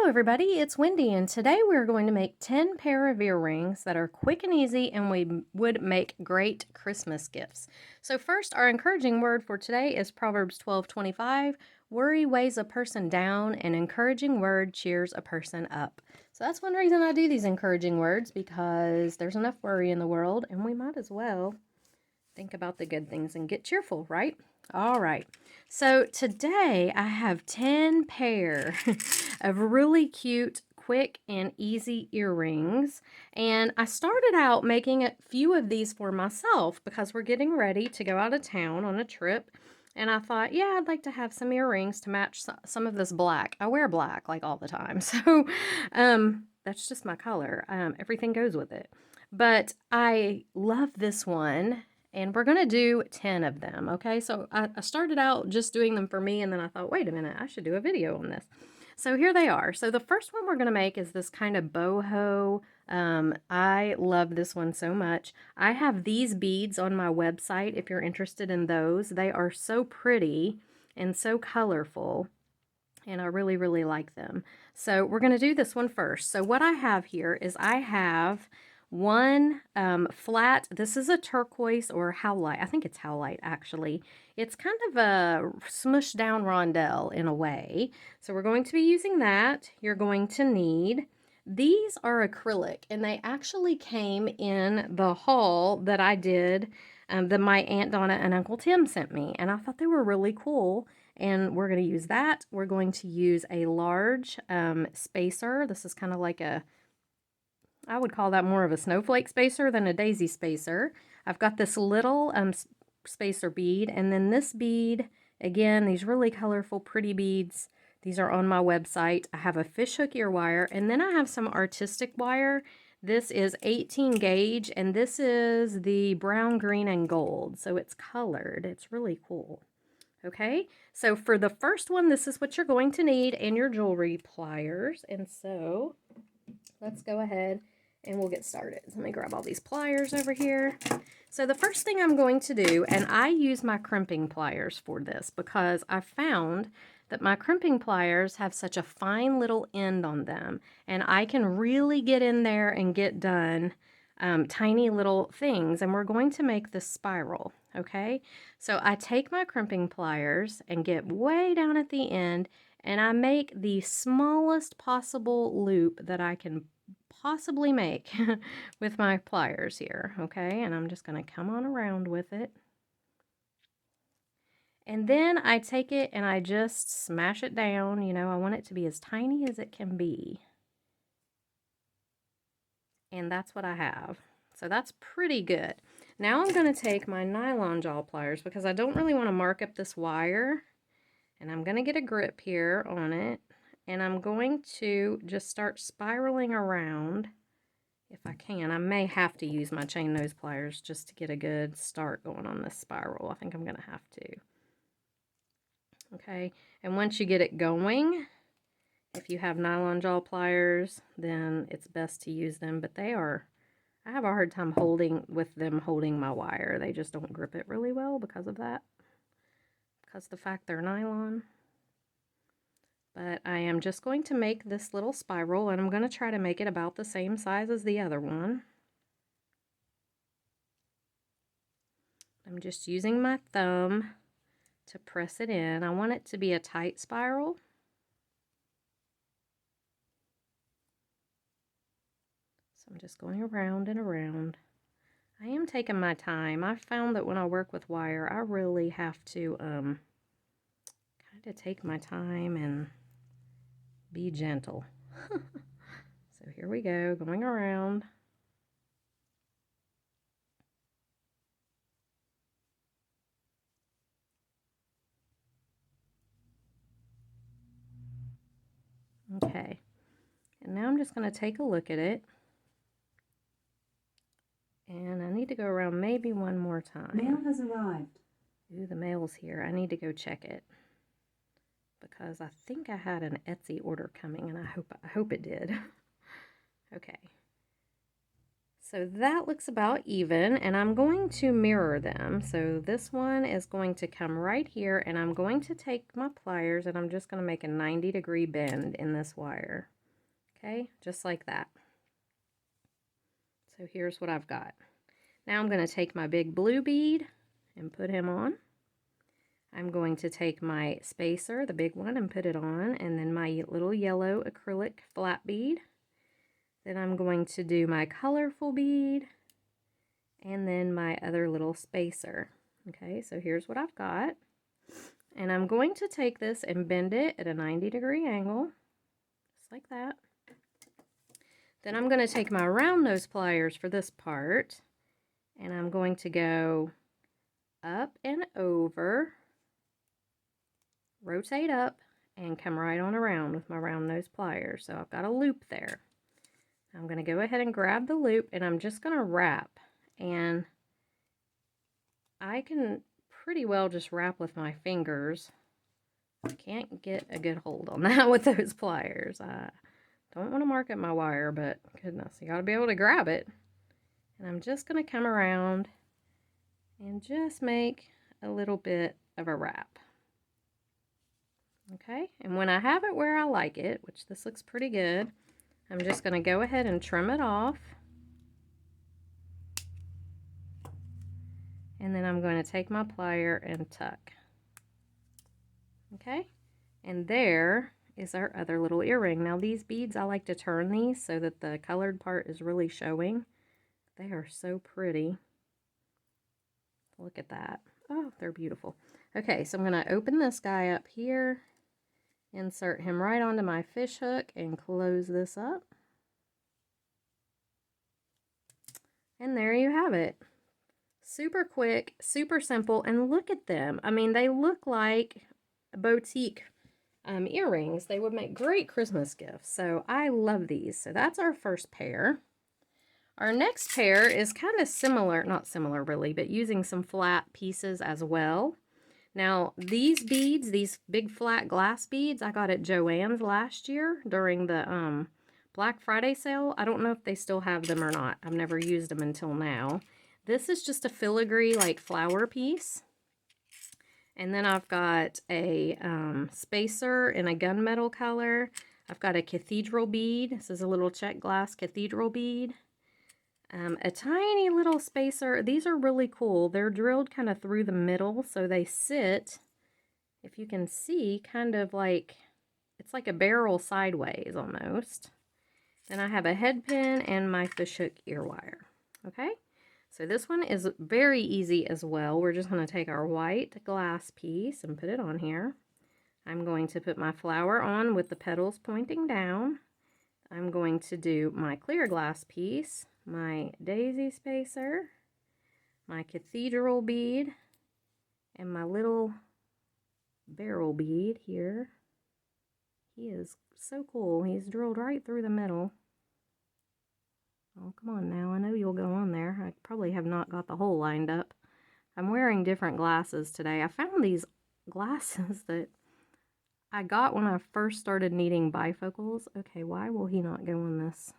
everybody, it's Wendy, and today we're going to make 10 pair of earrings that are quick and easy and we would make great Christmas gifts. So first, our encouraging word for today is Proverbs 12:25. Worry weighs a person down, an encouraging word cheers a person up. So that's one reason I do these encouraging words, because there's enough worry in the world and we might as well think about the good things and get cheerful, right? All right. So today I have 10 pair of really cute, quick, and easy earrings. And I started out making a few of these for myself because we're getting ready to go out of town on a trip. And I thought, yeah, I'd like to have some earrings to match some of this black. I wear black like all the time. So that's just my color. Everything goes with it. But I love this one. And we're going to do 10 of them, okay? So I started out just doing them for me, and then I thought, wait a minute, I should do a video on this. So here they are. So the first one we're going to make is this kind of boho. I love this one so much. I have these beads on my website if you're interested in those. They are so pretty and so colorful, and I really, really like them. So we're going to do this one first. So what I have here is I have one flat, this is a turquoise or howlite. I think it's howlite actually. It's kind of a smushed down rondelle in a way. So we're going to be using that. You're going to need, these are acrylic, and they actually came in the haul that I did that my Aunt Donna and Uncle Tim sent me, and I thought they were really cool. And we're going to use that. We're going to use a large spacer. This is kind of like a, I would call that more of a snowflake spacer than a daisy spacer. I've got this little spacer bead, and then this bead, again, these really colorful, pretty beads. These are on my website. I have a fishhook ear wire, and then I have some artistic wire. This is 18 gauge, and this is the brown, green, and gold, so it's colored. It's really cool. Okay, so for the first one, this is what you're going to need, and your jewelry pliers. And so let's go ahead and we'll get started. Let me grab all these pliers over here. So the first thing I'm going to do, and I use my crimping pliers for this because I found that my crimping pliers have such a fine little end on them, and I can really get in there and get done tiny little things. And we're going to make this spiral, okay? So I take my crimping pliers and get way down at the end, and I make the smallest possible loop that I can possibly make with my pliers here, okay? And I'm just going to come on around with it. And then I take it and I just smash it down. You know, I want it to be as tiny as it can be. And that's what I have. So that's pretty good. Now I'm going to take my nylon jaw pliers because I don't really want to mark up this wire. And I'm going to get a grip here on it. And I'm going to just start spiraling around if I can. I may have to use my chain nose pliers just to get a good start going on this spiral. I think I'm going to have to. Okay, and once you get it going, if you have nylon jaw pliers, then it's best to use them. But they are, I have a hard time holding my wire. They just don't grip it really well because of that. Because of the fact they're nylon. But I am just going to make this little spiral, and I'm going to try to make it about the same size as the other one. I'm just using my thumb to press it in. I want it to be a tight spiral. So I'm just going around and around. I am taking my time. I found that when I work with wire, I really have to kind of take my time and be gentle. So here we go, going around. Okay, and now I'm just going to take a look at it. And I need to go around maybe one more time. Mail has arrived. Ooh, the mail's here. I need to go check it, because I think I had an Etsy order coming, and I hope it did. Okay. So that looks about even, and I'm going to mirror them. So this one is going to come right here, and I'm going to take my pliers and I'm just going to make a 90-degree bend in this wire. Okay, just like that. So here's what I've got. Now I'm going to take my big blue bead and put him on. I'm going to take my spacer, the big one, and put it on, and then my little yellow acrylic flat bead. Then I'm going to do my colorful bead, and then my other little spacer. Okay, so here's what I've got. And I'm going to take this and bend it at a 90-degree angle, just like that. Then I'm going to take my round nose pliers for this part, and I'm going to go up and over, rotate up, and come right on around with my round nose pliers. So I've got a loop there. I'm going to go ahead and grab the loop, and I'm just going to wrap. And I can pretty well just wrap with my fingers. I can't get a good hold on that with those pliers. I don't want to mark up my wire, but goodness, you got to be able to grab it. And I'm just going to come around and just make a little bit of a wrap. Okay, and when I have it where I like it, which this looks pretty good, I'm just going to go ahead and trim it off. And then I'm going to take my plier and tuck. Okay, and there is our other little earring. Now these beads, I like to turn these so that the colored part is really showing. They are so pretty. Look at that. Oh, they're beautiful. Okay, so I'm going to open this guy up here, insert him right onto my fish hook, and close this up. And there you have it. Super quick, super simple, and look at them. I mean, they look like boutique earrings. They would make great Christmas gifts. So I love these. So that's our first pair. Our next pair is kind of similar, not similar really, but using some flat pieces as well. Now these beads, these big flat glass beads, I got at Joann's last year during the Black Friday sale. I don't know if they still have them or not. I've never used them until now. This is just a filigree like flower piece. And then I've got a spacer in a gunmetal color. I've got a cathedral bead. This is a little check glass cathedral bead. A tiny little spacer. These are really cool. They're drilled kind of through the middle, so they sit, if you can see, kind of like, it's like a barrel sideways almost. Then I have a head pin and my fishhook ear wire. Okay, so this one is very easy as well. We're just going to take our white glass piece and put it on here. I'm going to put my flower on with the petals pointing down. I'm going to do my clear glass piece, my daisy spacer, my cathedral bead, and my little barrel bead here. He is so cool. He's drilled right through the middle. Oh, come on now. I know you'll go on there. I probably have not got the hole lined up. I'm wearing different glasses today. I found these glasses that I got when I first started needing bifocals. Okay, why will he not go on this?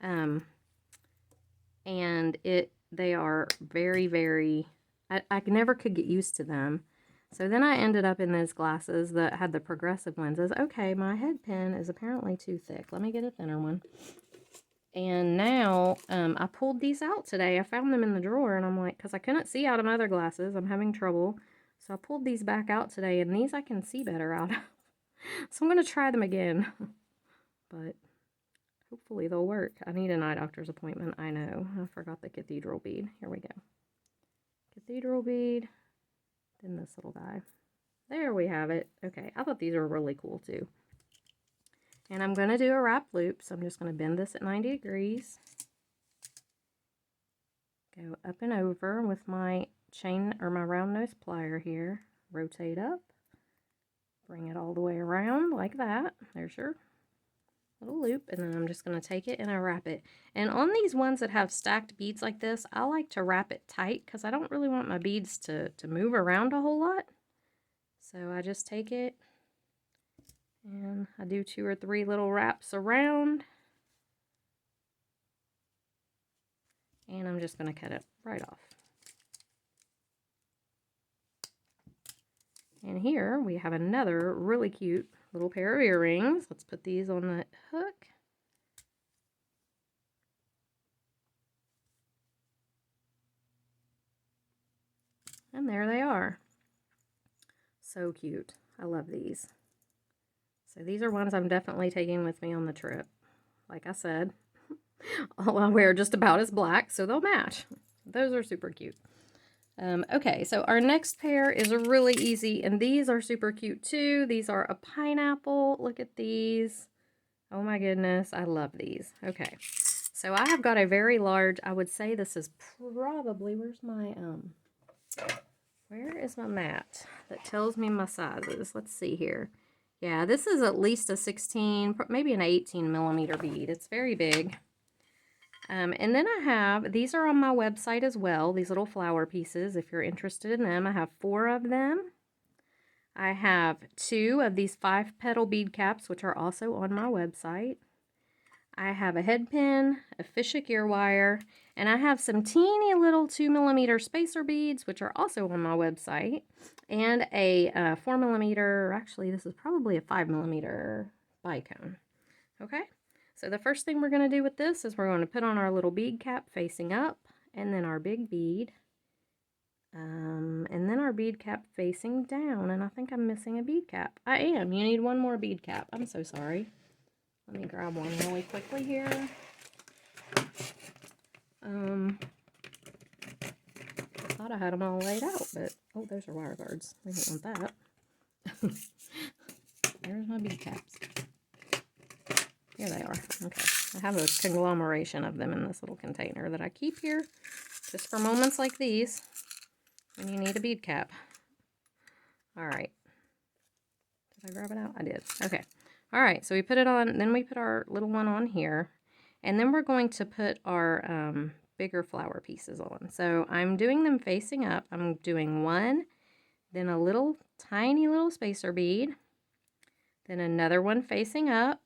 And they are very, very, I never could get used to them. So then I ended up in those glasses that had the progressive lenses. Okay, my head pin is apparently too thick. Let me get a thinner one. And now, I pulled these out today. I found them in the drawer, and I'm like, because I couldn't see out of my other glasses. I'm having trouble. So I pulled these back out today, and these I can see better out of. So I'm going to try them again. But hopefully they'll work. I need an eye doctor's appointment. I know. I forgot the cathedral bead. Here we go. Cathedral bead. Then this little guy. There we have it. Okay, I thought these were really cool too. And I'm going to do a wrap loop, so I'm just going to bend this at 90 degrees. Go up and over with my chain or my round nose plier here. Rotate up. Bring it all the way around like that. There's your little loop, and then I'm just going to take it and I wrap it. And on these ones that have stacked beads like this, I like to wrap it tight because I don't really want my beads to move around a whole lot. So I just take it and I do 2 or 3 little wraps around, and I'm just going to cut it right off. And here we have another really cute little pair of earrings. Let's put these on the hook. And there they are. So cute. I love these. So these are ones I'm definitely taking with me on the trip. Like I said, all I wear just about is black, so they'll match. Those are super cute. Okay, so our next pair is really easy, and these are super cute too. These are a pineapple. Look at these. Oh my goodness, I love these. Okay, so I have got a very large, I would say this is probably, where is my mat that tells me my sizes? Let's see here. Yeah, this is at least a 16, maybe an 18 millimeter bead. It's very big. And then I have, these are on my website as well, these little flower pieces, if you're interested in them. I have 4 of them. I have 2 of these 5-petal bead caps, which are also on my website. I have a head pin, a fishhook ear wire, and I have some teeny little 2 millimeter spacer beads, which are also on my website, and a 4 millimeter, actually this is probably a 5 millimeter bicone. Okay, so the first thing we're going to do with this is we're going to put on our little bead cap facing up, and then our big bead, and then our bead cap facing down, and I think I'm missing a bead cap. I am. You need one more bead cap. I'm so sorry. Let me grab one really quickly here. I thought I had them all laid out, but, oh, those are wire guards. We don't want that. There's my bead caps. Here they are. Okay. I have a conglomeration of them in this little container that I keep here just for moments like these when you need a bead cap. All right. Did I grab it out? I did. Okay. All right. So we put it on, then we put our little one on here, and then we're going to put our bigger flower pieces on. So I'm doing them facing up. I'm doing one, then a little tiny little spacer bead, then another one facing up,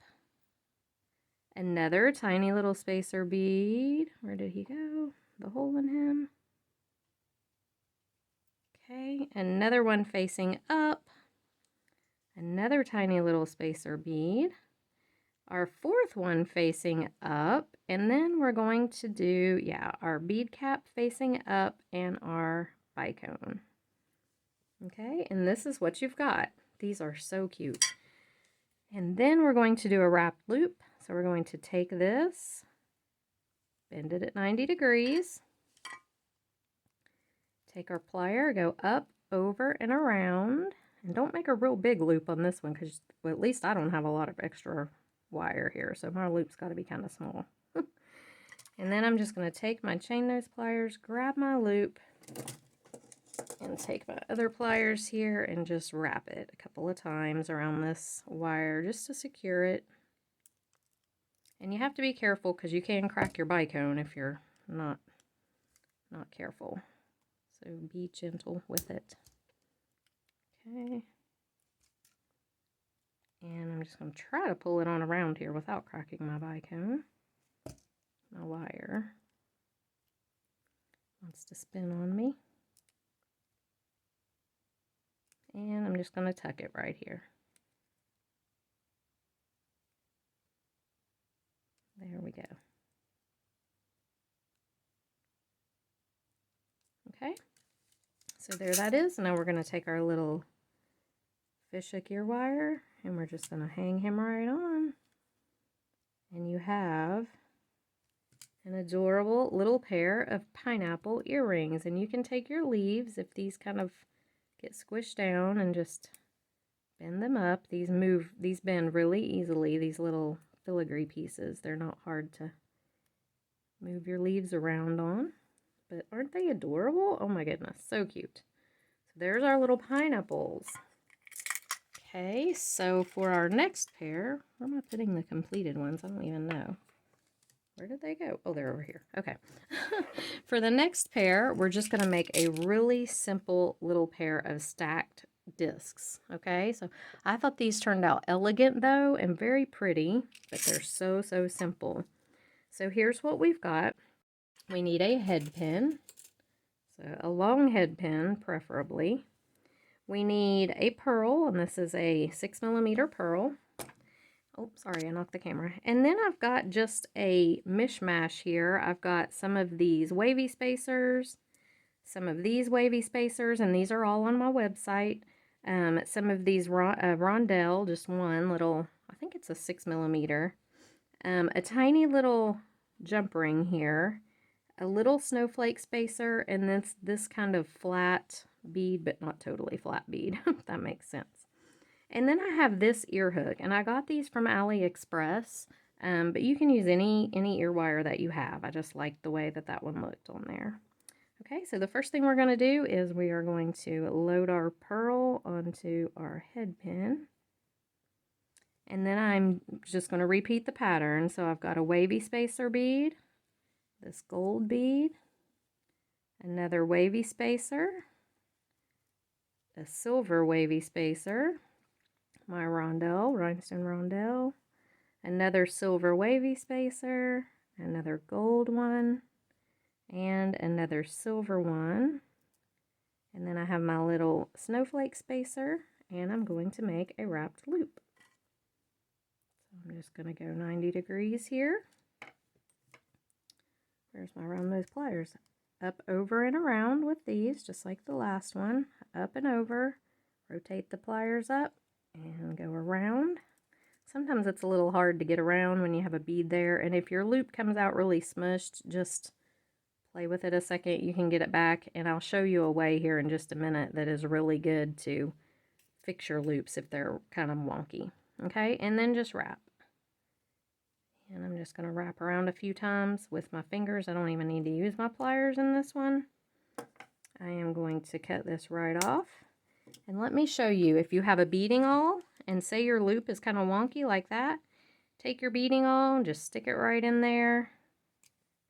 another tiny little spacer bead. Where did he go? The hole in him. Okay, another one facing up, another tiny little spacer bead, our 4th one facing up, and then we're going to do, yeah, our bead cap facing up and our bicone. Okay, and this is what you've got. These are so cute. And then we're going to do a wrap loop. So we're going to take this, bend it at 90 degrees, take our plier, go up, over, and around, and don't make a real big loop on this one because, well, at least I don't have a lot of extra wire here, so my loop's got to be kind of small. And then I'm just going to take my chain nose pliers, grab my loop, and take my other pliers here and just wrap it a couple of times around this wire just to secure it. And you have to be careful because you can crack your bicone if you're not careful. So be gentle with it. Okay. And I'm just going to try to pull it on around here without cracking my bicone. My wire wants to spin on me. And I'm just going to tuck it right here. There we go. Okay, so there that is. Now we're going to take our little fishhook ear wire and we're just going to hang him right on. And you have an adorable little pair of pineapple earrings. And you can take your leaves, if these kind of get squished down, and just bend them up. These bend really easily, these little filigree pieces. They're not hard to move your leaves around on. But aren't they adorable? Oh my goodness, so cute. So there's our little pineapples. Okay, so for our next pair, where am I putting the completed ones? I don't even know. Where did they go? Oh, they're over here. Okay. For the next pair, we're just going to make a really simple little pair of stacked discs. Okay, so I thought these turned out elegant though and very pretty, but they're so simple. So here's what we've got. We need a head pin, so a long head pin preferably. We need a pearl, and this is a 6mm pearl. Oh, sorry, I knocked the camera. And then I've got just a mishmash here. I've got some of these wavy spacers, some of these wavy spacers, and these are all on my website. Some of these rondelle, just one little, I think it's a 6mm. A tiny little jump ring here, a little snowflake spacer, and this kind of flat bead, but not totally flat bead, if that makes sense. And then I have this ear hook, and I got these from AliExpress, but you can use any ear wire that you have. I just like the way that one looked on there. Okay, so the first thing we're going to do is we are going to load our pearl onto our head pin. And then I'm just going to repeat the pattern. So I've got a wavy spacer bead, this gold bead, another wavy spacer, a silver wavy spacer, my rondelle, rhinestone rondelle, another silver wavy spacer, another gold one, and another silver one. And then I have my little snowflake spacer, and I'm going to make a wrapped loop. So I'm just going to go 90 degrees here. Where's my round nose pliers? Up, over, and around with these, just like the last one. Up and over, rotate the pliers up, and go around. Sometimes it's a little hard to get around when you have a bead there, and if your loop comes out really smushed, just play with it a second. You can get it back, and I'll show you a way here in just a minute that is really good to fix your loops if they're kind of wonky. Okay, and then just wrap. And I'm just going to wrap around a few times with my fingers. I don't even need to use my pliers in this one. I am going to cut this right off. And let me show you, if you have a beading awl and say your loop is kind of wonky like that, take your beading awl and just stick it right in there,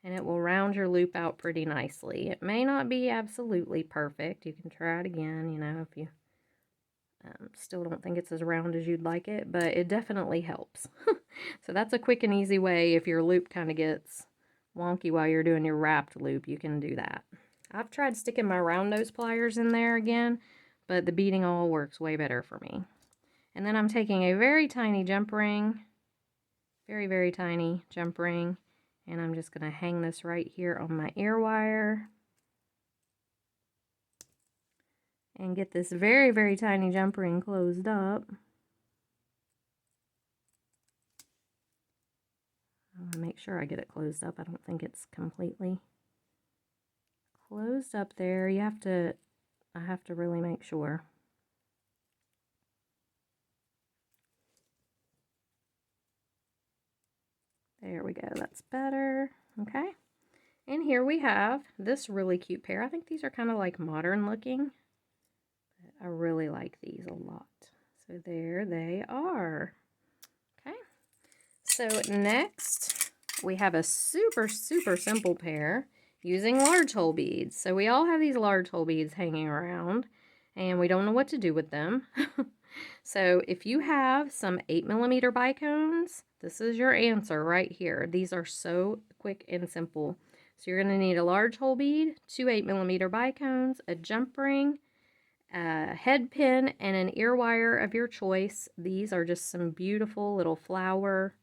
and it will round your loop out pretty nicely. It may not be absolutely perfect. You can try it again, you know, if you still don't think it's as round as you'd like it, but it definitely helps. So that's a quick and easy way. If your loop kind of gets wonky while you're doing your wrapped loop, you can do that. I've tried sticking my round nose pliers in there again, but the beading awl works way better for me. And then I'm taking a very tiny jump ring, very, very tiny jump ring, and I'm just going to hang this right here on my ear wire. And get this very, very tiny jump ring closed up. I want to make sure I get it closed up. I don't think it's completely closed up there. I have to really make sure. There we go, that's better. Okay. And here we have this really cute pair. I think these are kind of like modern looking. I really like these a lot. So there they are. Okay. So next we have a super, super simple pair using large hole beads. So we all have these large hole beads hanging around and we don't know what to do with them. So if you have some 8mm bicones, this is your answer right here. These are so quick and simple. So you're going to need a large hole bead, 2 8mm bicones, a jump ring, a head pin, and an ear wire of your choice. These are just some beautiful little flower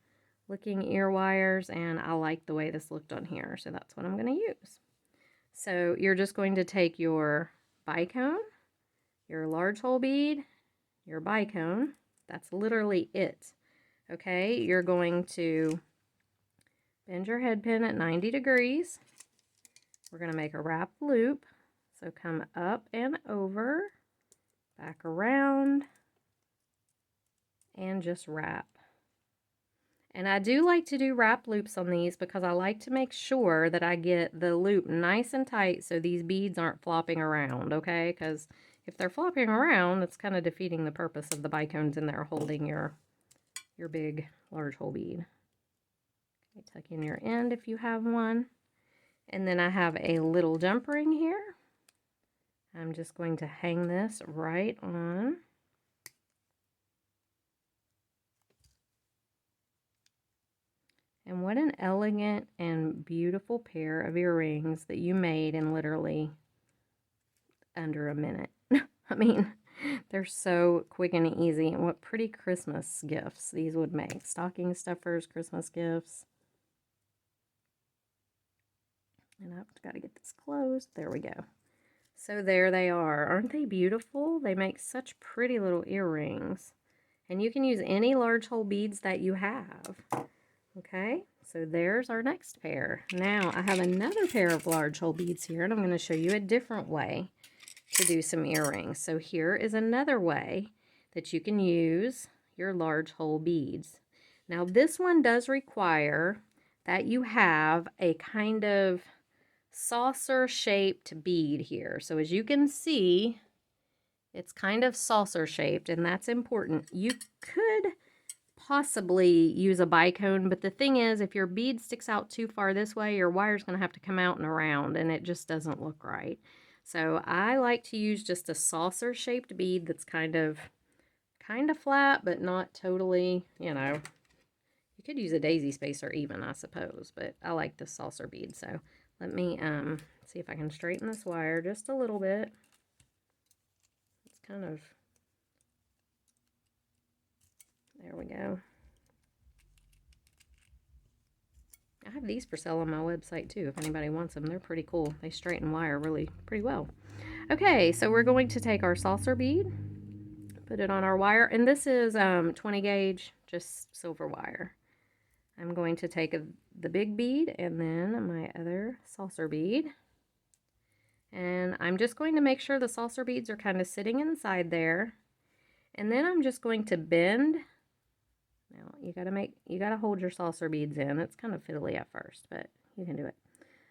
looking ear wires, and I like the way this looked on here, so that's what I'm going to use. So you're just going to take your bicone, your large hole bead, your bicone. That's literally it. Okay, you're going to bend your head pin at 90 degrees. We're going to make a wrap loop. So come up and over, back around, and just wrap. And I do like to do wrap loops on these because I like to make sure that I get the loop nice and tight so these beads aren't flopping around, okay? Because if they're flopping around, it's kind of defeating the purpose of the bicones in there holding your big large hole bead. Okay, tuck in your end if you have one. And then I have a little jump ring here. I'm just going to hang this right on. And what an elegant and beautiful pair of earrings that you made in literally under a minute. I mean, They're so quick and easy, and what pretty Christmas gifts these would make. Stocking stuffers, Christmas gifts. And I've got to get this closed. There we go. So there they are. Aren't they beautiful? They make such pretty little earrings. And you can use any large hole beads that you have. Okay, so there's our next pair. Now I have another pair of large hole beads here, and I'm going to show you a different way to do some earrings. So here is another way that you can use your large hole beads. Now this one does require that you have a kind of saucer shaped bead here. So as you can see, it's kind of saucer shaped, and that's important. You could possibly use a bicone, but the thing is, if your bead sticks out too far this way, your wire's going to have to come out and around, and it just doesn't look right. So I like to use just a saucer shaped bead that's kind of flat, but not totally, you know. You could use a daisy spacer even, I suppose, but I like the saucer bead. So let me see if I can straighten this wire just a little bit. It's kind of, there we go. I have these for sale on my website too, if anybody wants them. They're pretty cool. They straighten wire really pretty well. Okay, so we're going to take our saucer bead, put it on our wire, and this is 20 gauge, just silver wire. I'm going to take the big bead and then my other saucer bead, and I'm just going to make sure the saucer beads are kind of sitting inside there, and then I'm just going to bend. Now you gotta hold your saucer beads in. It's kind of fiddly at first, but you can do it.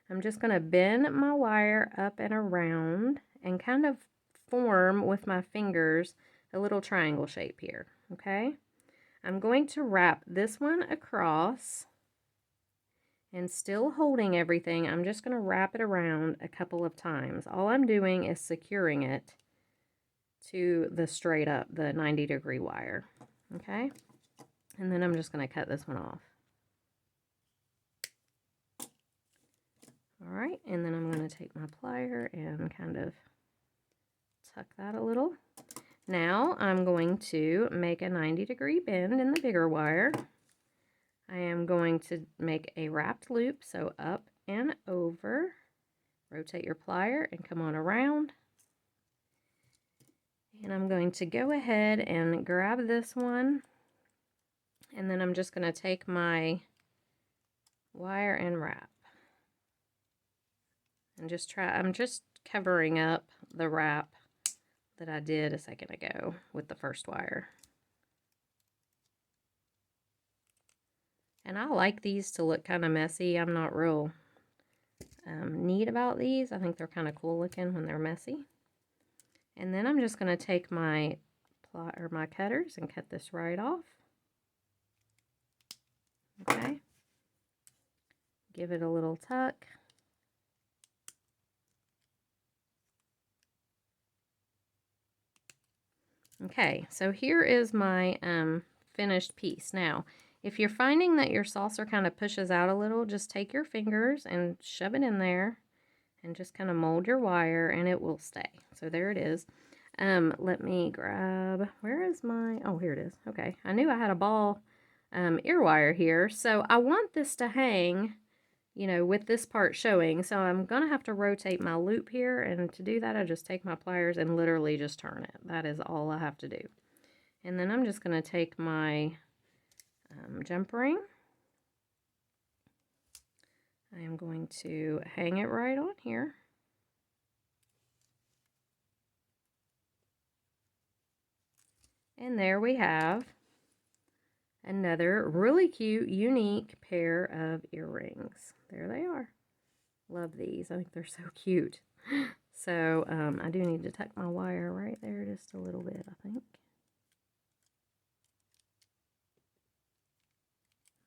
I'm just gonna bend my wire up and around and kind of form with my fingers a little triangle shape here, okay? I'm going to wrap this one across, and still holding everything, I'm just going to wrap it around a couple of times. All I'm doing is securing it to the straight up, the 90-degree wire, okay? And then I'm just going to cut this one off. All right, and then I'm going to take my plier and kind of tuck that a little. Now I'm going to make a 90-degree bend in the bigger wire. I am going to make a wrapped loop, so up and over. Rotate your plier and come on around. And I'm going to go ahead and grab this one, and then I'm just going to take my wire and wrap. And I'm just covering up the wrap that I did a second ago with the first wire. And I like these to look kind of messy. I'm not real neat about these. I think they're kind of cool looking when they're messy. And then I'm just going to take my cutters and cut this right off. Okay. Give it a little tuck. Okay, so here is my finished piece. Now, if you're finding that your saucer kind of pushes out a little, just take your fingers and shove it in there and just kind of mold your wire, and it will stay. So there it is. Let me grab, where is my, oh, here it is. Okay, I knew I had a ball ear wire here. So I want this to hang, you know, with this part showing. So I'm going to have to rotate my loop here, and to do that, I just take my pliers and literally just turn it. That is all I have to do. And then I'm just going to take my jump ring. I am going to hang it right on here. And there we have another really cute, unique pair of earrings. There they are. Love these. I think they're so cute. So I do need to tuck my wire right there just a little bit, I think.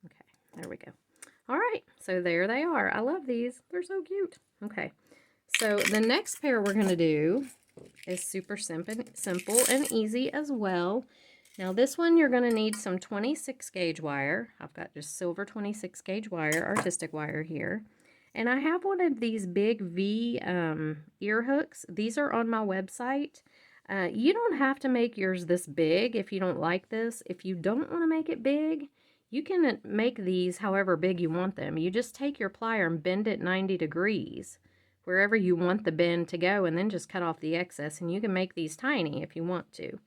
Okay, there we go. All right, so there they are. I love these. They're so cute. Okay, so the next pair we're going to do is super simple and easy as well. Now this one you're going to need some 26 gauge wire. I've got just silver 26 gauge wire, artistic wire here. And I have one of these big V ear hooks. These are on my website. You don't have to make yours this big if you don't like this. If you don't want to make it big, you can make these however big you want them. You just take your plier and bend it 90 degrees wherever you want the bend to go, and then just cut off the excess, and you can make these tiny if you want to.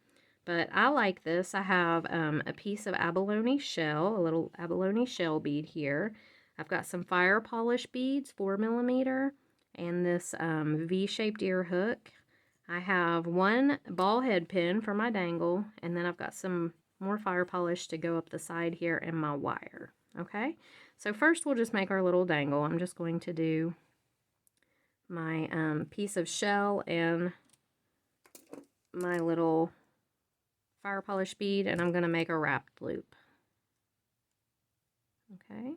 But I like this. I have a piece of abalone shell, a little abalone shell bead here. I've got some fire polish beads, 4mm, and this V-shaped ear hook. I have one ball head pin for my dangle, and then I've got some more fire polish to go up the side here, and my wire. Okay, so first we'll just make our little dangle. I'm just going to do my piece of shell and my little fire polish bead, and I'm going to make a wrapped loop. Okay.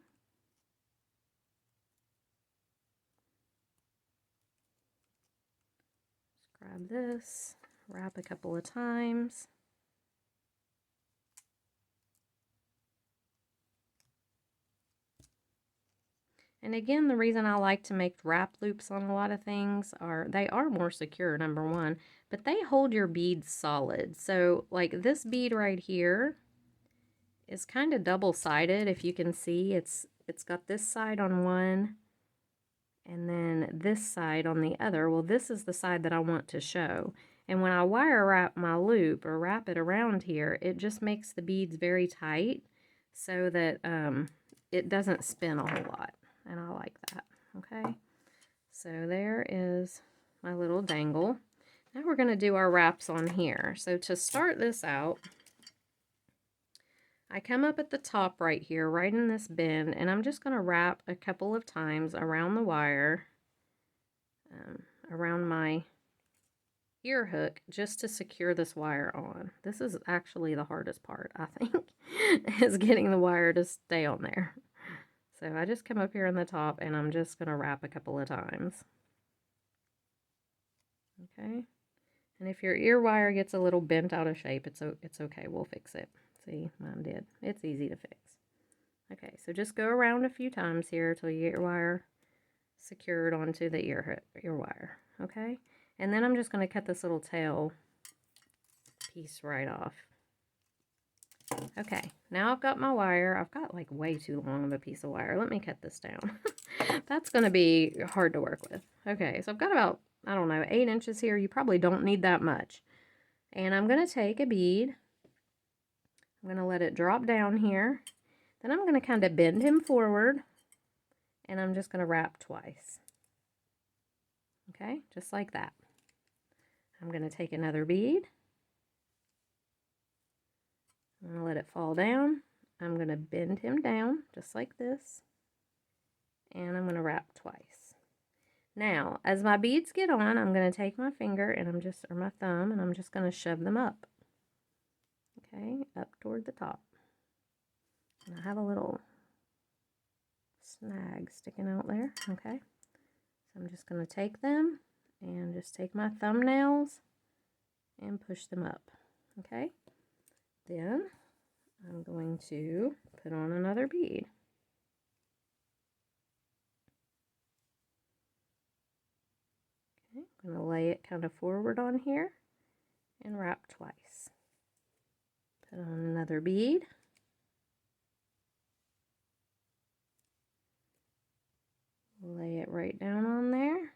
Just grab this, wrap a couple of times. And again, the reason I like to make wrap loops on a lot of things are they are more secure, number one, but they hold your beads solid. So like this bead right here is kind of double-sided. If you can see, it's got this side on one and then this side on the other. Well, this is the side that I want to show. And when I wire wrap my loop or wrap it around here, it just makes the beads very tight so that it doesn't spin a whole lot. And I like that. Okay, so there is my little dangle. Now we're going to do our wraps on here. So to start this out, I come up at the top right here, right in this bend, and I'm just going to wrap a couple of times around the wire, around my ear hook, just to secure this wire on. This is actually the hardest part, I think, is getting the wire to stay on there. So I just come up here on the top, and I'm just going to wrap a couple of times. Okay, and if your ear wire gets a little bent out of shape, it's okay. We'll fix it. See, mine did. It's easy to fix. Okay, so just go around a few times here till you get your wire secured onto the ear wire. Okay, and then I'm just going to cut this little tail piece right off. Okay, now I've got my wire. I've got like way too long of a piece of wire. Let me cut this down. That's going to be hard to work with. Okay, so I've got about, I don't know, 8 inches here. You probably don't need that much. And I'm going to take a bead. I'm going to let it drop down here. Then I'm going to kind of bend him forward. And I'm just going to wrap twice. Okay, just like that. I'm going to take another bead. I'm going to let it fall down. I'm going to bend him down just like this. And I'm going to wrap twice. Now, as my beads get on, I'm going to take my finger and or my thumb, and I'm just going to shove them up. Okay, up toward the top. And I have a little snag sticking out there. Okay, so I'm just going to take them and just take my thumbnails and push them up. Okay, then I'm going to put on another bead. Okay, I'm going to lay it kind of forward on here and wrap twice. Put on another bead. Lay it right down on there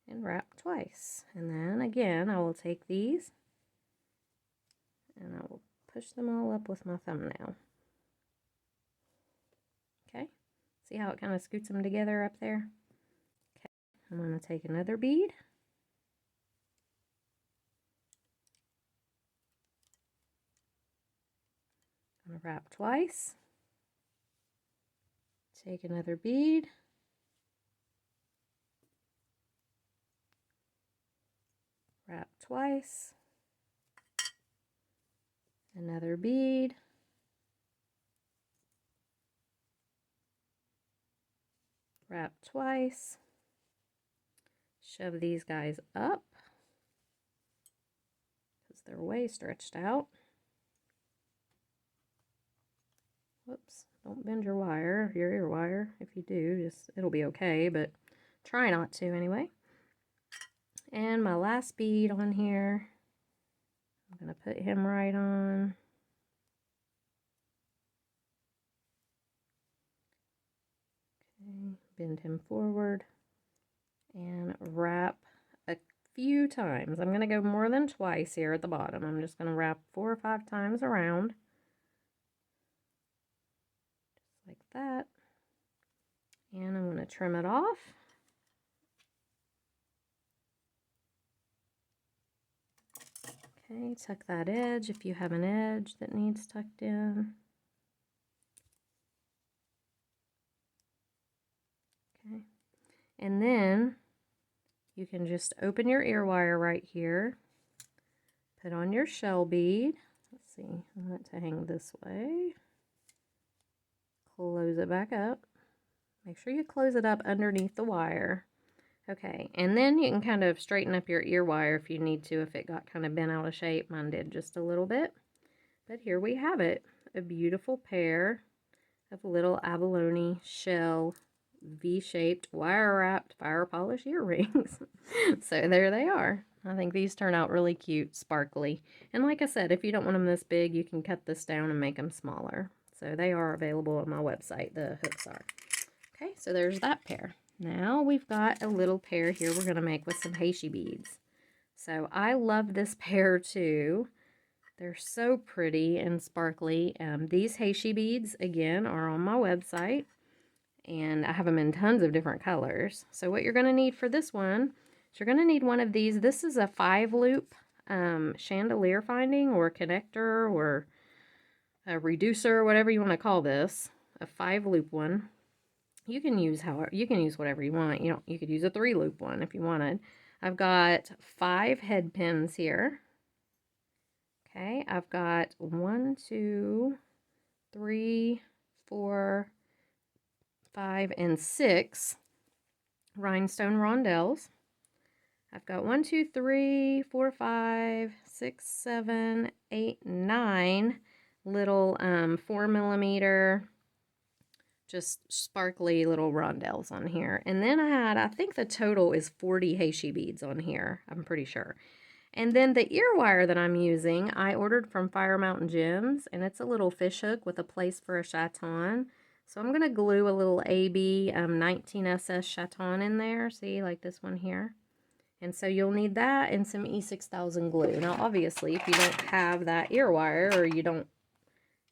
and wrap twice. And then again, I will take these and I will push them all up with my thumbnail. Okay, see how it kind of scoots them together up there? Okay, I'm going to take another bead. I'm going to wrap twice. Take another bead. Wrap twice. Another bead. Wrap twice. Shove these guys up because they're way stretched out. Whoops, don't bend your ear wire. If you do, it'll be okay, but try not to anyway. And my last bead on here, I'm going to put him right on. Okay, bend him forward and wrap a few times. I'm going to go more than twice here at the bottom. I'm just going to wrap 4 or 5 times around. Just like that. And I'm going to trim it off. Okay, tuck that edge if you have an edge that needs tucked in. Okay, and then you can just open your ear wire right here, put on your shell bead. Let's see, I want it to hang this way. Close it back up. Make sure you close it up underneath the wire. Okay, and then you can kind of straighten up your ear wire if you need to, if it got kind of bent out of shape. Mine did just a little bit. But here we have it, a beautiful pair of little abalone shell V-shaped wire wrapped fire polish earrings. So there they are. I think these turn out really cute, sparkly. And like I said, if you don't want them this big, you can cut this down and make them smaller. So they are available on my website, the hooks are. Okay, so there's that pair. Now we've got a little pair here we're going to make with some Heishi beads. So I love this pair too. They're so pretty and sparkly. These Heishi beads, again, are on my website. And I have them in tons of different colors. So what you're going to need for this one is you're going to need one of these. This is a 5-loop chandelier finding or connector or a reducer, whatever you want to call this. A 5-loop one. You can use whatever you want. You could use a 3-loop one if you wanted. I've got 5 head pins here. Okay, I've got 1, 2, 3, 4, 5, and 6 rhinestone rondelles. I've got 1, 2, 3, 4, 5, 6, 7, 8, 9 little 4mm just sparkly little rondelles on here. And then I think the total is 40 Heishi beads on here, I'm pretty sure. And then the ear wire that I'm using, I ordered from Fire Mountain Gems, and it's a little fish hook with a place for a chaton. So I'm going to glue a little AB 19SS chaton in there, see, like this one here. And so you'll need that and some E6000 glue. Now, obviously, if you don't have that ear wire, or you don't,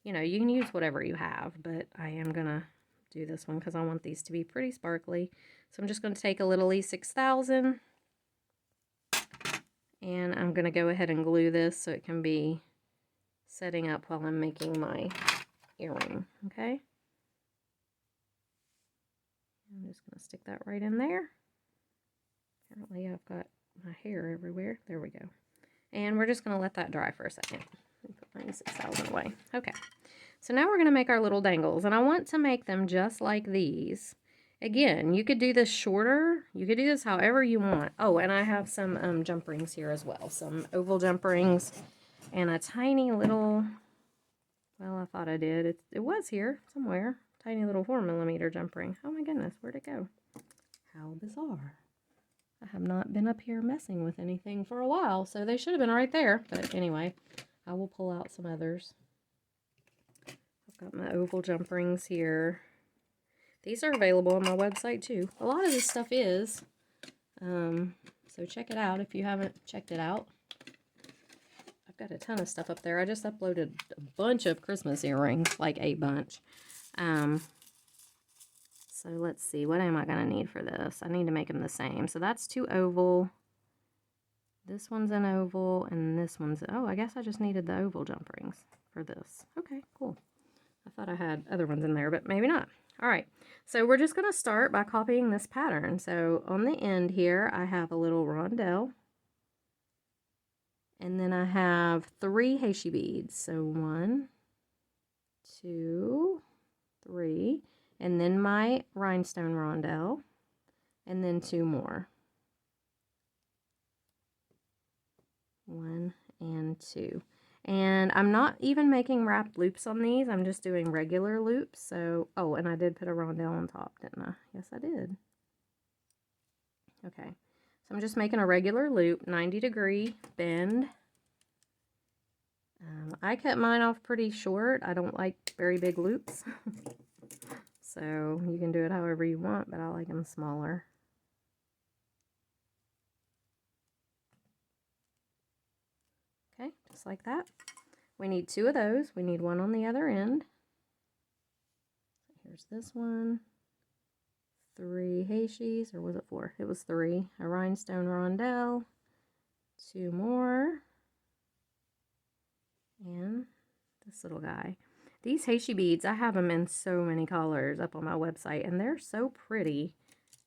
you can use whatever you have, but I am going to do this one because I want these to be pretty sparkly. So I'm just going to take a little E6000, and I'm going to go ahead and glue this so it can be setting up while I'm making my earring, okay? I'm just going to stick that right in there. Apparently I've got my hair everywhere. There we go. And we're just going to let that dry for a second. Put my E6000 away. Okay. So now we're going to make our little dangles. And I want to make them just like these. Again, you could do this shorter. You could do this however you want. Oh, and I have some jump rings here as well. Some oval jump rings. And a tiny little, well, I thought I did. It was here somewhere. Tiny little 4mm jump ring. Oh my goodness, where'd it go? How bizarre. I have not been up here messing with anything for a while, so they should have been right there. But anyway, I will pull out some others. I've got my oval jump rings here. These are available on my website too. A lot of this stuff is. So check it out if you haven't checked it out. I've got a ton of stuff up there. I just uploaded a bunch of Christmas earrings, like a bunch. So let's see, what am I going to need for this? I need to make them the same. So that's 2 oval. This one's an oval, and this one's, oh, I guess I just needed the oval jump rings for this. Okay, cool. I thought I had other ones in there, but maybe not. All right, so we're just going to start by copying this pattern. So on the end here, I have a little rondelle. And then I have 3 Heishi beads. So 1, 2, 3. And then my rhinestone rondelle, and then 2 more. 1 and 2. And I'm not even making wrapped loops on these. I'm just doing regular loops. So, oh, and I did put a rondelle on top, didn't I? Yes, I did. Okay. So So I'm just making a regular loop, 90-degree bend. I cut mine off pretty short. I don't like very big loops. So you can do it however you want, but I like them smaller. Okay, just like that. We need 2 of those. We need one on the other end. Here's this one. 3 Hayshies, or was it 4? It was 3. A rhinestone rondelle. 2 more. And this little guy. These Heishi beads, I have them in so many colors up on my website, and they're so pretty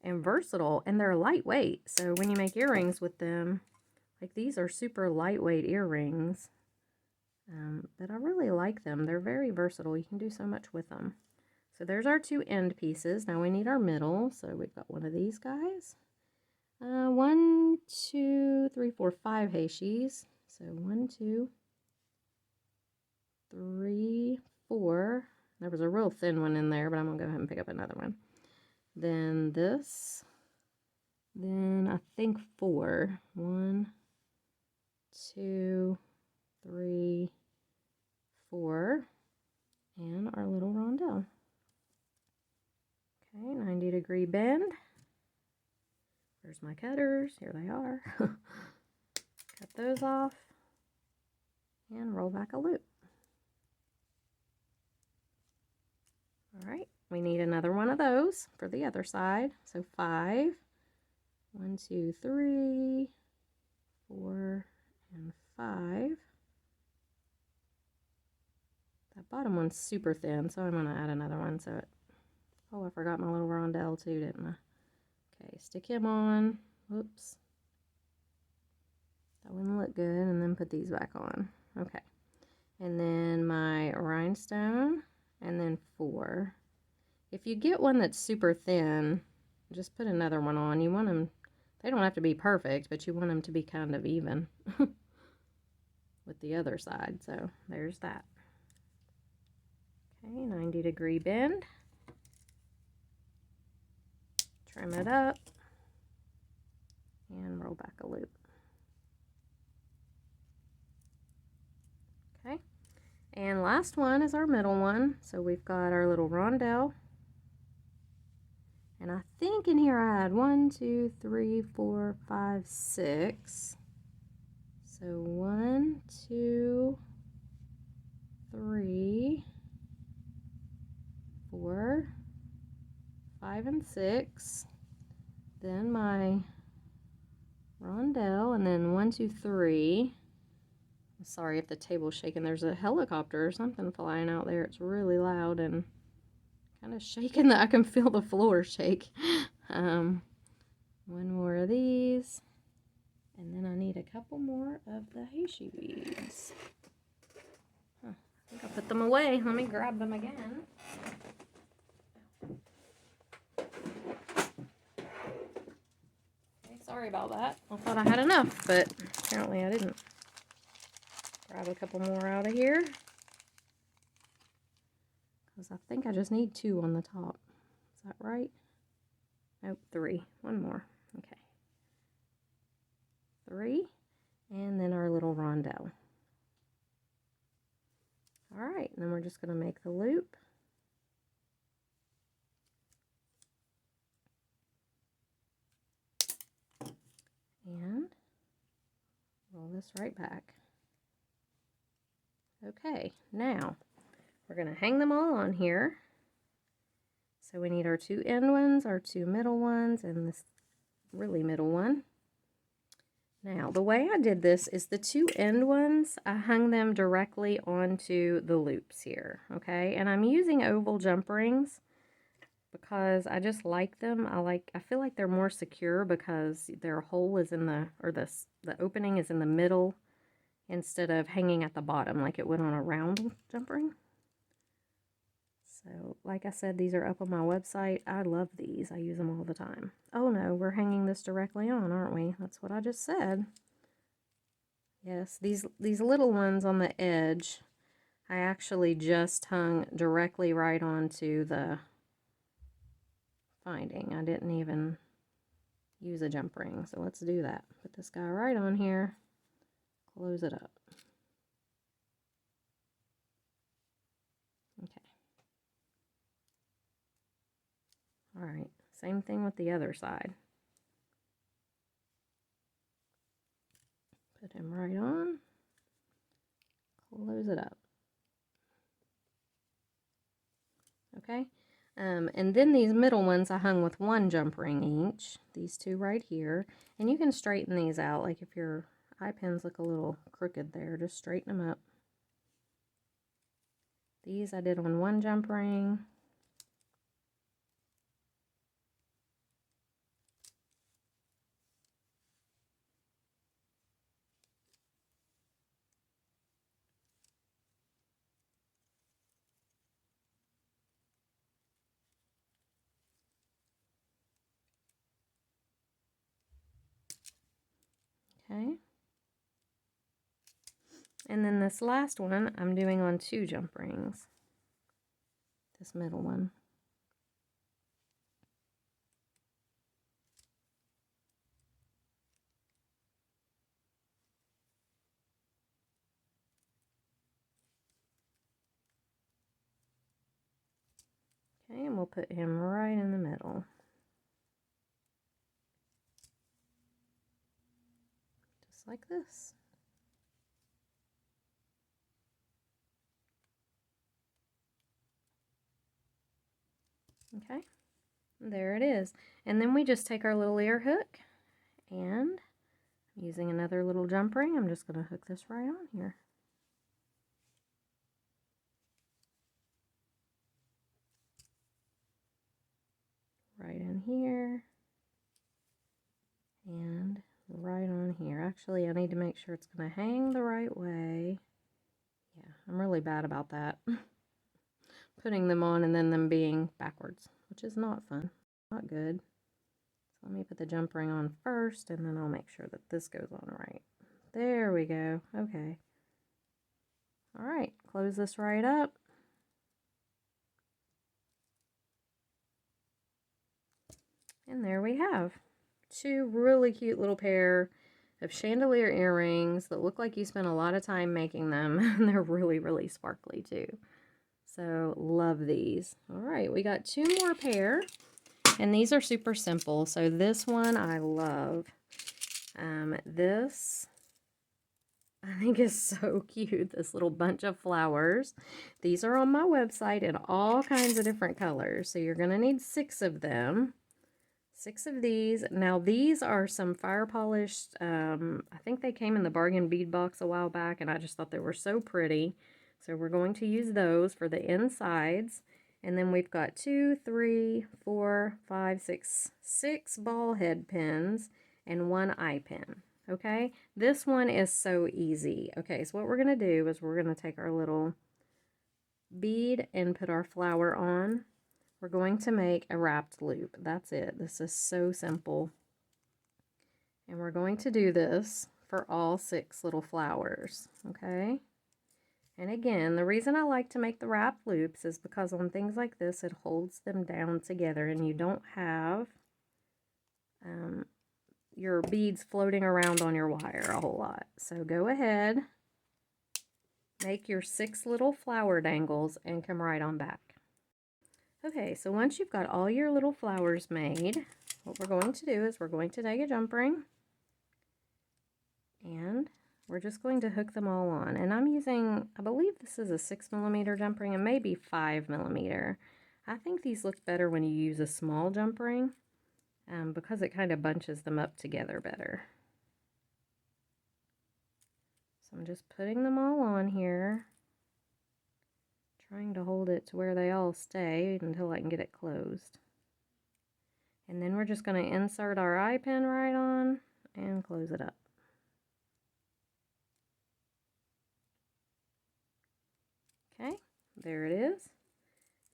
and versatile, and they're lightweight. So when you make earrings with them, like these are super lightweight earrings, but I really like them. They're very versatile. You can do so much with them. So there's our 2 end pieces. Now we need our middle. So we've got one of these guys. 1, 2, 3, 4, 5 Heishis. So 1, 2, 3, 4. There was a real thin one in there, but I'm going to go ahead and pick up another one. Then this. Then I think 4. 1, 2, 3, 4. And our little rondelle. Okay, 90-degree bend. Where's my cutters? Here they are. Cut those off. And roll back a loop. Alright, we need another one of those for the other side. So 5, 1, 2, 3, 4, and 5. That bottom one's super thin, so I'm going to add another one. So oh, I forgot my little rondelle too, didn't I? Okay, stick him on. Whoops. That wouldn't look good. And then put these back on. Okay. And then my rhinestone. And then 4. If you get one that's super thin, just put another one on. You want them, they don't have to be perfect, but you want them to be kind of even with the other side. So there's that. Okay, 90-degree bend. Trim it up. And roll back a loop. Okay. And last one is our middle one. So we've got our little rondelle. And I think in here I had 1, 2, 3, 4, 5, 6. So 1, 2, 3, 4, 5, and 6. Then my rondelle, and then 1, 2, 3. I'm sorry if the table's shaking. There's a helicopter or something flying out there. It's really loud and kind of shaking that I can feel the floor shake. One more of these. And then I need a couple more of the Heishi beads. Huh, I think I put them away. Let me grab them again. Okay, sorry about that. I thought I had enough, but apparently I didn't. Grab a couple more out of here. Because I think I just need 2 on the top. Is that right? Nope, 3. One more. Okay. 3. And then our little rondelle. Alright, and then we're just going to make the loop. And roll this right back. Okay, now we're going to hang them all on here. So we need our 2 end ones, our 2 middle ones, and this really middle one. Now, the way I did this is the 2 end ones, I hung them directly onto the loops here, okay? And I'm using oval jump rings because I just like them. I feel like they're more secure because their hole is in the, or the opening is in the middle instead of hanging at the bottom like it would on a round jump ring. So, like I said, these are up on my website. I love these. I use them all the time. Oh no, we're hanging this directly on, aren't we? That's what I just said. Yes, these little ones on the edge, I actually just hung directly right onto the finding. I didn't even use a jump ring. So let's do that. Put this guy right on here, close it up. Okay. All right, same thing with the other side. Put him right on, close it up. Okay, and then these middle ones I hung with one jump ring each, these two right here, and you can straighten these out, like if your eye pins look a little crooked there, just straighten them up. These I did on one jump ring. Okay. And then this last one I'm doing on two jump rings. This middle one. Okay, and we'll put him right in the middle. Just like this. Okay, there it is. And then we just take our little ear hook, and using another little jump ring, I'm just going to hook this right on here. Right in here, and right on here. Actually, I need to make sure it's going to hang the right way. Yeah, I'm really bad about that. Putting them on and then them being backwards, which is not fun, not good. So let me put the jump ring on first, and then I'll make sure that this goes on right. There we go. Okay. All right, close this right up. And there we have two really cute little pair of chandelier earrings that look like you spent a lot of time making them. And they're really, really sparkly too. So love these. All right, we got two more pair, and these are super simple. So this one I love. This I think is so cute. This little bunch of flowers. These are on my website in all kinds of different colors. So you're gonna need 6 of them. 6 of these. Now these are some fire polished, I think they came in the bargain bead box a while back, and I just thought they were so pretty. So we're going to use those for the insides. And then we've got 2, 3, 4, 5, 6 ball head pins and 1 eye pin. Okay, this one is so easy. Okay, so what we're going to do is we're going to take our little bead and put our flower on. We're going to make a wrapped loop. That's it. This is so simple. And we're going to do this for all 6 little flowers, okay? And again, the reason I like to make the wrapped loops is because on things like this, it holds them down together and you don't have your beads floating around on your wire a whole lot. So go ahead, make your 6 little flower dangles and come right on back. Okay, so once you've got all your little flowers made, what we're going to do is we're going to take a jump ring and we're just going to hook them all on. And I'm using, I believe this is a 6mm jump ring and maybe 5mm. I think these look better when you use a small jump ring because it kind of bunches them up together better. So I'm just putting them all on here, trying to hold it to where they all stay until I can get it closed. And then we're just going to insert our eye pin right on and close it up. Okay, there it is.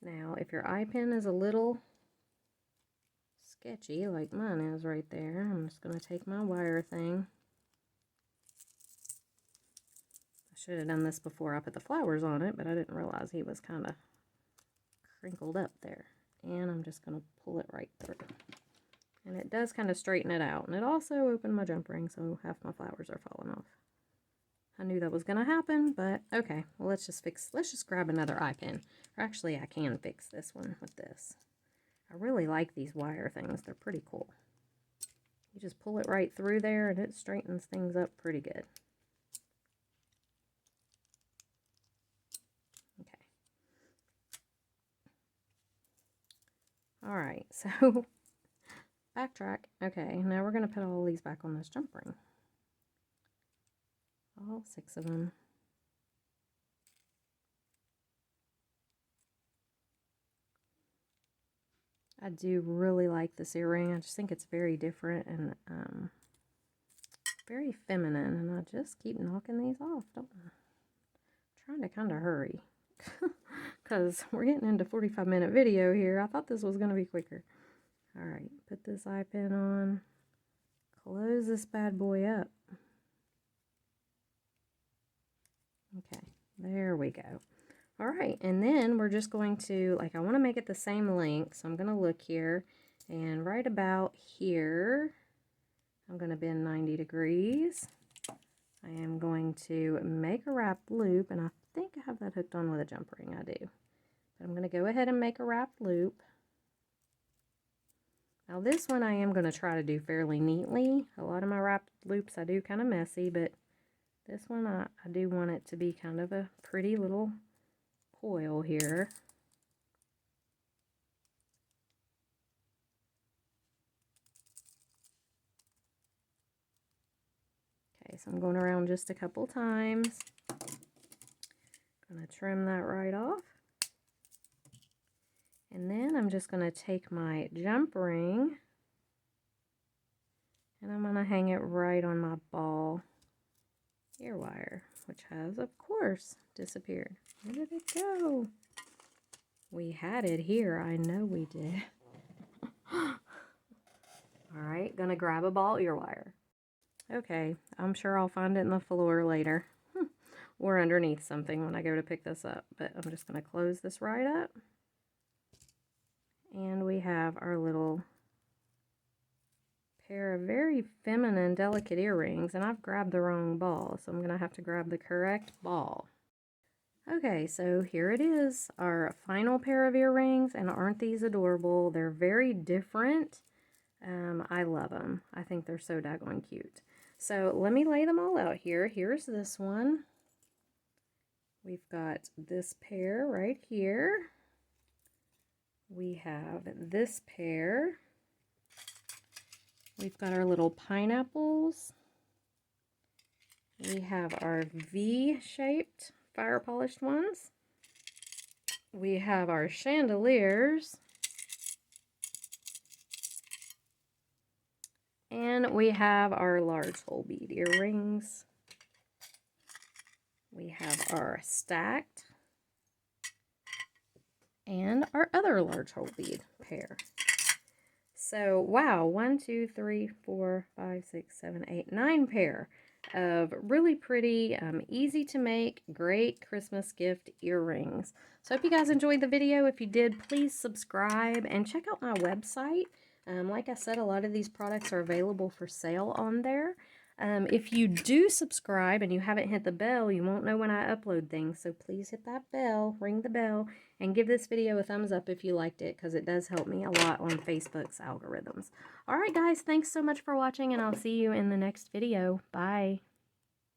Now, if your eye pin is a little sketchy, like mine is right there, I'm just going to take my wire thing. I should have done this before I put the flowers on it, but I didn't realize he was kind of crinkled up there. And I'm just going to pull it right through. And it does kind of straighten it out. And it also opened my jump ring, so half my flowers are falling off. I knew that was going to happen, but okay. Well, let's just grab another eye pin. Or actually, I can fix this one with this. I really like these wire things. They're pretty cool. You just pull it right through there, and it straightens things up pretty good. Okay. All right, so backtrack. Okay, now we're going to put all these back on this jump ring. All 6 of them. I do really like this earring. I just think it's very different and very feminine. And I just keep knocking these off, don't I? I'm trying to kind of hurry. Because we're getting into 45-minute video here. I thought this was going to be quicker. Alright, put this eye pin on. Close this bad boy up. Okay, there we go. Alright, and then we're just going to, like, I want to make it the same length, so I'm going to look here, and right about here, I'm going to bend 90 degrees. I am going to make a wrapped loop, and I think I have that hooked on with a jump ring. I do. But I'm going to go ahead and make a wrapped loop. Now this one I am going to try to do fairly neatly. A lot of my wrapped loops I do kind of messy, but this one I do want it to be kind of a pretty little coil here. Okay, so I'm going around just a couple times. Gonna trim that right off. And then I'm just gonna take my jump ring and I'm gonna hang it right on my ball ear wire, which has, of course, disappeared. Where did it go? We had it here. I know we did. Alright, gonna grab a ball ear wire. Okay, I'm sure I'll find it in the floor later. Or underneath something when I go to pick this up. But I'm just gonna close this right up. And we have our little pair of very feminine, delicate earrings. And I've grabbed the wrong ball, so I'm going to have to grab the correct ball. Okay, so here it is, our final pair of earrings. And aren't these adorable? They're very different. I love them. I think they're so daggone cute. So let me lay them all out here. Here's this one. We've got this pair right here. We have this pair. We've got our little pineapples. We have our V-shaped fire polished ones. We have our chandeliers. And we have our large hole bead earrings. We have our stacked and our other large hole bead pair. So, wow, 1, 2, 3, 4, 5, 6, 7, 8, 9 pair of really pretty, easy to make, great Christmas gift earrings. So I hope you guys enjoyed the video. If you did, please subscribe and check out my website. Like I said, a lot of these products are available for sale on there. If you do subscribe and you haven't hit the bell, you won't know when I upload things. So please hit that bell, ring the bell, and give this video a thumbs up if you liked it, because it does help me a lot on Facebook's algorithms. Alright guys, thanks so much for watching, and I'll see you in the next video. Bye.